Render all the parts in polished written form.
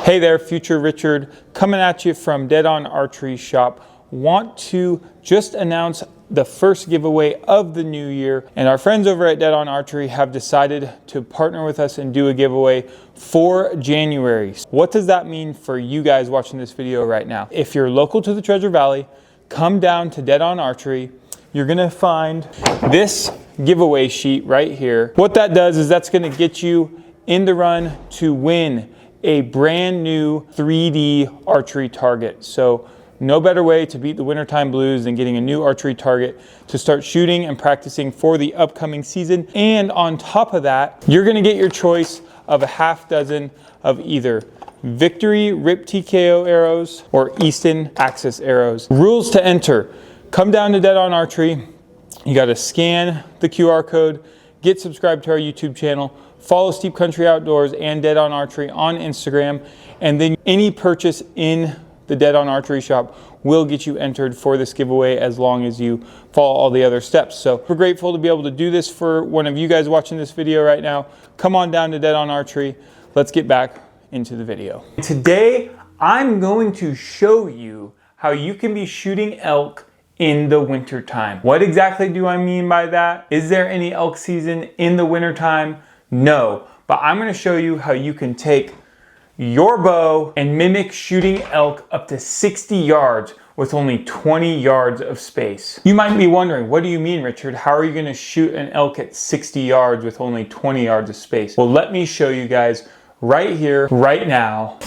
Hey there, Future Richard, coming at you from Dead On Archery Shop. Want to just announce the first giveaway of the new year, and our friends over at Dead On Archery have decided to partner with us and do a giveaway for January. What does that mean for you guys watching this video right now? If you're local to the Treasure Valley, come down to Dead On Archery. You're gonna find this giveaway sheet right here. What that does is that's gonna get you in the run to win a brand new 3D archery target. So no better way to beat the wintertime blues than getting a new archery target to start shooting and practicing for the upcoming season. And on top of that, you're gonna get your choice of a half dozen of either Victory Rip TKO arrows or Easton Axis arrows. Rules to enter: come down to Dead On Archery. You gotta scan the QR code, get subscribed to our YouTube channel, follow Steep Country Outdoors and Dead On Archery on Instagram, and then any purchase in the Dead On Archery Shop will get you entered for this giveaway as long as you follow all the other steps. So we're grateful to be able to do this for one of you guys watching this video right now. Come on down to Dead On Archery. Let's get back into the video. Today, I'm going to show you how you can be shooting elk in the wintertime. What exactly do I mean by that? Is there any elk season in the wintertime? No, but I'm going to show you how you can take your bow and mimic shooting elk up to 60 yards with only 20 yards of space. You might be wondering, what do you mean, Richard? How are you going to shoot an elk at 60 yards with only 20 yards of space? Well, let me show you guys right here, right now.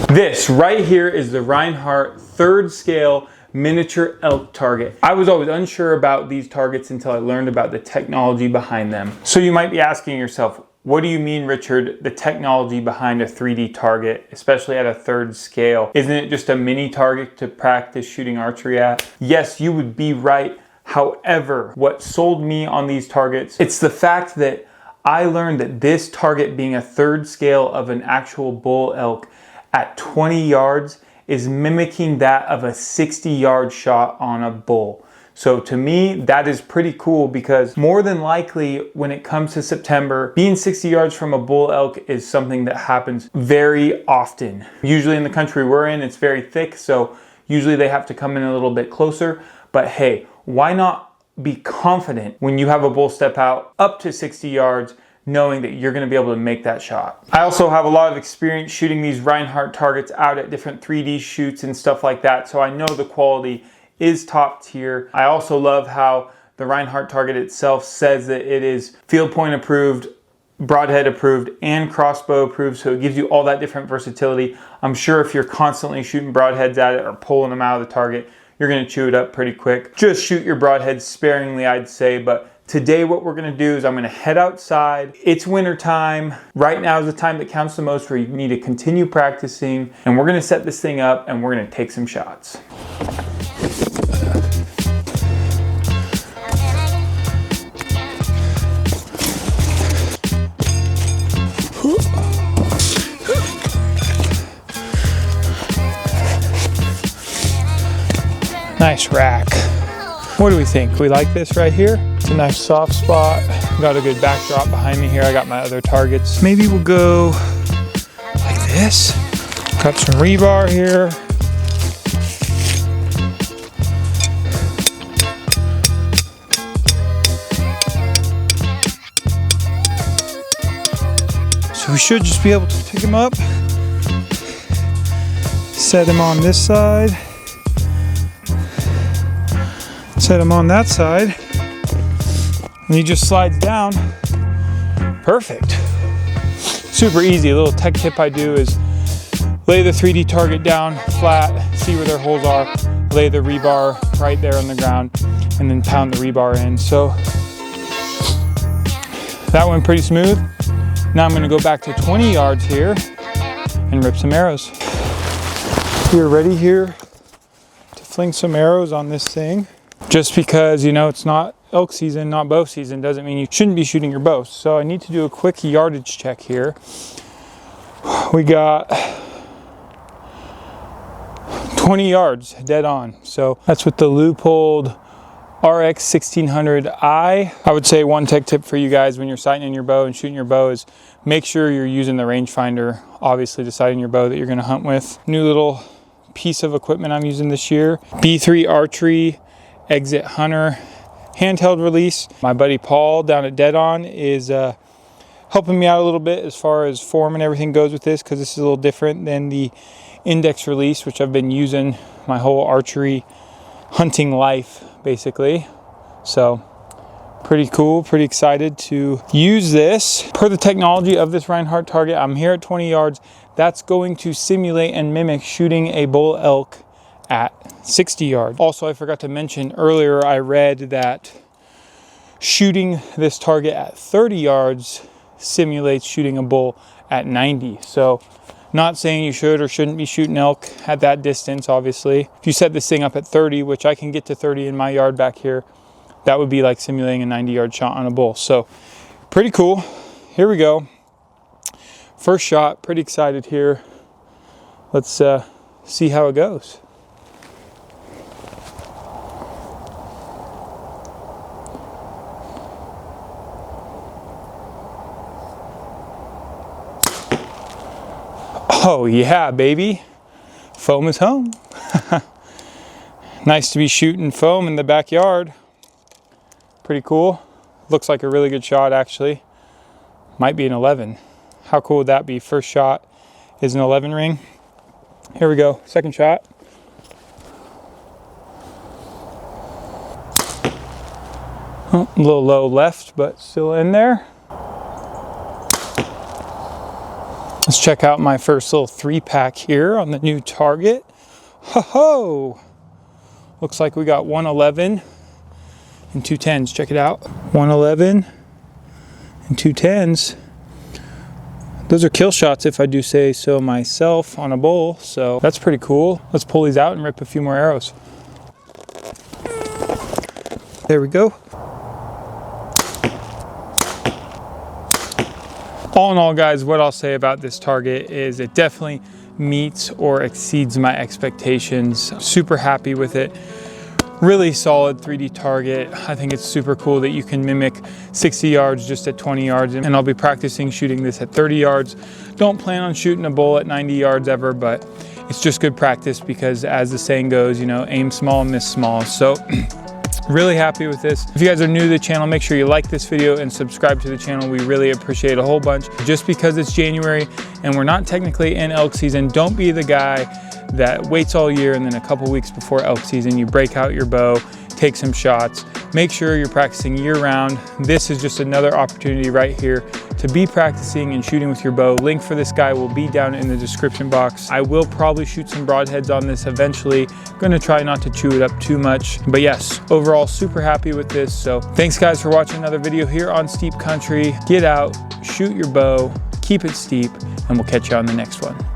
This right here is the Rinehart 3rd scale miniature elk target. I was always unsure about these targets until I learned about the technology behind them. So you might be asking yourself, what do you mean, Richard, the technology behind a 3D target, especially at a 3rd scale? Isn't it just a mini target to practice shooting archery at? Yes, you would be right. However, what sold me on these targets, it's the fact that I learned that this target being a 3rd scale of an actual bull elk at 20 yards is mimicking that of a 60-yard shot on a bull. So to me, that is pretty cool because more than likely when it comes to September, being 60 yards from a bull elk is something that happens very often. Usually in the country we're in, it's very thick, so usually they have to come in a little bit closer. But hey, why not be confident when you have a bull step out up to 60 yards knowing that you're going to be able to make that shot. I also have a lot of experience shooting these Rinehart targets out at different 3D shoots and stuff like that, so I know the quality is top tier. I also love how the Rinehart target itself says that it is field point approved, broadhead approved, and crossbow approved, so it gives you all that different versatility. I'm sure if you're constantly shooting broadheads at it or pulling them out of the target, you're going to chew it up pretty quick. Just shoot your broadheads sparingly, I'd say, but today what we're going to do is I'm going to head outside. It's winter time. Right now is the time that counts the most where you need to continue practicing, and we're going to set this thing up and we're going to take some shots. Nice rack. What do we think? We like this right here? It's a nice soft spot. Got a good backdrop behind me here. I got my other targets. Maybe we'll go like this. Got some rebar here. So we should just be able to pick him up, set him on this side, set him on that side, and he just slides down. Perfect. Super easy. A little tech tip I do is lay the 3D target down flat, see where their holes are, lay the rebar right there on the ground, and then pound the rebar in. So that went pretty smooth. Now I'm going to go back to 20 yards here and rip some arrows. We're ready here to fling some arrows on this thing. Just because, you know, it's not elk season, not bow season, doesn't mean you shouldn't be shooting your bow. So I need to do a quick yardage check here. We got 20 yards dead on. So that's with the loophole RX 1600i. I would say one tech tip for you guys when you're sighting in your bow and shooting your bow is make sure you're using the rangefinder, obviously deciding your bow that you're gonna hunt with. New little piece of equipment I'm using this year. B3 Archery Exit Hunter handheld release. My buddy Paul down at Dead On is helping me out a little bit as far as form and everything goes with this, because this is a little different than the index release, which I've been using my whole archery hunting life basically. So pretty cool, pretty excited to use this. Per the technology of this Rinehart target, I'm here at 20 yards. That's going to simulate and mimic shooting a bull elk at 60 yards. Also, I forgot to mention earlier, I read that shooting this target at 30 yards simulates shooting a bull at 90. So not saying you should or shouldn't be shooting elk at that distance, obviously. If you set this thing up at 30, which I can get to 30 in my yard back here, that would be like simulating a 90-yard shot on a bull. So pretty cool. Here we go. First shot, pretty excited here. Let's see how it goes. Oh yeah, baby. Foam is home. Nice to be shooting foam in the backyard. Pretty cool. Looks like a really good shot actually. Might be an 11. How cool would that be? First shot is an 11 ring. Here we go, second shot. Oh, a little low left, but still in there. Let's check out my first little 3-pack here on the new target. Ho-ho! Looks like we got 111 and 2 10s. Check it out. 111 and 2 10s. Those are kill shots if I do say so myself on a bull, so that's pretty cool. Let's pull these out and rip a few more arrows. There we go. All in all, guys, what I'll say about this target is it definitely meets or exceeds my expectations. Super happy with it. Really solid 3D target. I think it's super cool that you can mimic 60 yards just at 20 yards, and I'll be practicing shooting this at 30 yards. Don't plan on shooting a bull at 90 yards ever, but it's just good practice because, as the saying goes, you know, aim small, miss small. So really happy with this. If you guys are new to the channel, make sure you like this video and subscribe to the channel. We really appreciate a whole bunch. Just because it's January and we're not technically in elk season, don't be the guy that waits all year and then a couple weeks before elk season, you break out your bow, take some shots. Make sure you're practicing year round. This is just another opportunity right here to be practicing and shooting with your bow. Link for this guy will be down in the description box. I will probably shoot some broadheads on this eventually. I'm gonna try not to chew it up too much. But yes, overall super happy with this. So thanks guys for watching another video here on Steep Country. Get out, shoot your bow, keep it steep, and we'll catch you on the next one.